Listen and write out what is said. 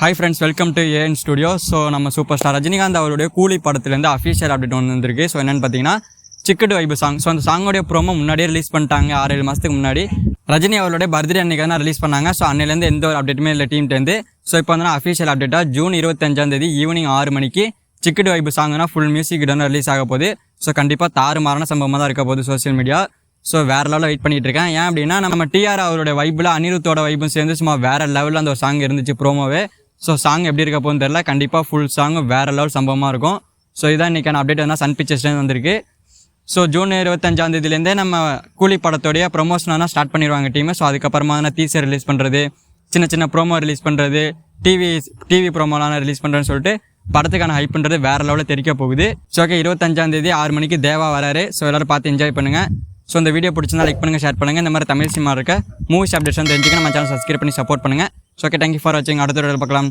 Hi friends, welcome to AN studio. So நம்ம super star Rajinikanth அவருடைய கூலி படத்துலேருந்து அஃபீஷியல் அப்டேட் ஒன்று வந்திருக்கு. ஸோ என்னென்னு பார்த்தீங்கன்னா சிக்கடு வைபு சாங். ஸோ அந்த சாங்கோடைய ப்ரோமோ முன்னாடியே ரிலீஸ் பண்ணிட்டாங்க. 6-7 மாதத்துக்கு முன்னாடி ரஜினி அவருடைய பர்த்டே அன்றைக்கி தான் ரிலீஸ் பண்ணாங்க. ஸோ அன்னையிலேருந்து எந்த ஒரு அப்டேட்டுமே இல்லை டீம்லேருந்து. ஸோ இப்போ வந்து அஃபீஷியல் அப்டேட்டாக ஜூன் 25 ஈவினிங் 6 மணிக்கு சிக்கடு வைபு சாங்னா ஃபுல் மியூசிக் தான் ரிலீஸ் ஆக போகுது. ஸோ கண்டிப்பாக தாறுமாறான சம்பவமாக தான் இருக்க போகுது சோசியல் மீடியா. ஸோ வேறு லெவலில் வெயிட் பண்ணிகிட்டு இருக்கேன். ஏன் அப்படின்னா நம்ம டிஆர் அவருடைய வைப்பில் அனிருத்தோட வைப்பும் சேர்ந்து சும்மா வேறு லெவலில் அந்த ஒரு சாங் இருந்துச்சு ப்ரோமோவே. ஸோ சாங் எப்படி இருக்க போகுன்னு தெரியல. கண்டிப்பாக ஃபுல் சாங் வேறு லெவல் சம்பவமாக இருக்கும். ஸோ இதான் இன்றைக்கான அப்டேட் வந்து சன் பிக்சர்ஸ்லேருந்து வந்திருக்கு. ஸோ ஜூன் 25 நம்ம கூலி படத்தோடைய ப்ரொமோஷனாக ஸ்டார்ட் பண்ணிடுவாங்க டீமு. ஸோ அதுக்கப்புறமா டீசர் ரிலீஸ் பண்ணுறது, சின்ன சின்ன ப்ரோமோ ரிலீஸ் பண்ணுறது, டிவி ப்ரோமோலாம் ரிலீஸ் பண்ணுறேன்னு சொல்லிட்டு படத்துக்கான ஹைப் பண்ணுறது வேறு லெவலில் தெரிவிக்க போகுது. ஸோ ஓகே, 25 6 மணிக்கு தேவா வராரு. ஸோ எல்லோரும் பார்த்து என்ஜாய் பண்ணுங்கள். ஸோ இந்த வீடியோ பிடிச்சிருந்தா லைக் பண்ணுங்கள், ஷேர் பண்ணுங்கள். இந்த மாதிரி தமிழ் சினிமா இருக்க மூவிஸ் அப்டேட்ஸ் தெரிஞ்சுக்க நம்ம சேனல் சப்ஸ்கிரைப் பண்ணி சப்போர்ட் பண்ணுங்கள். ஸோ ஓகே, தேங்க்யூ ஃபார் வாட்சிங். அடுத்த வீடியோவில் பார்க்கலாம்.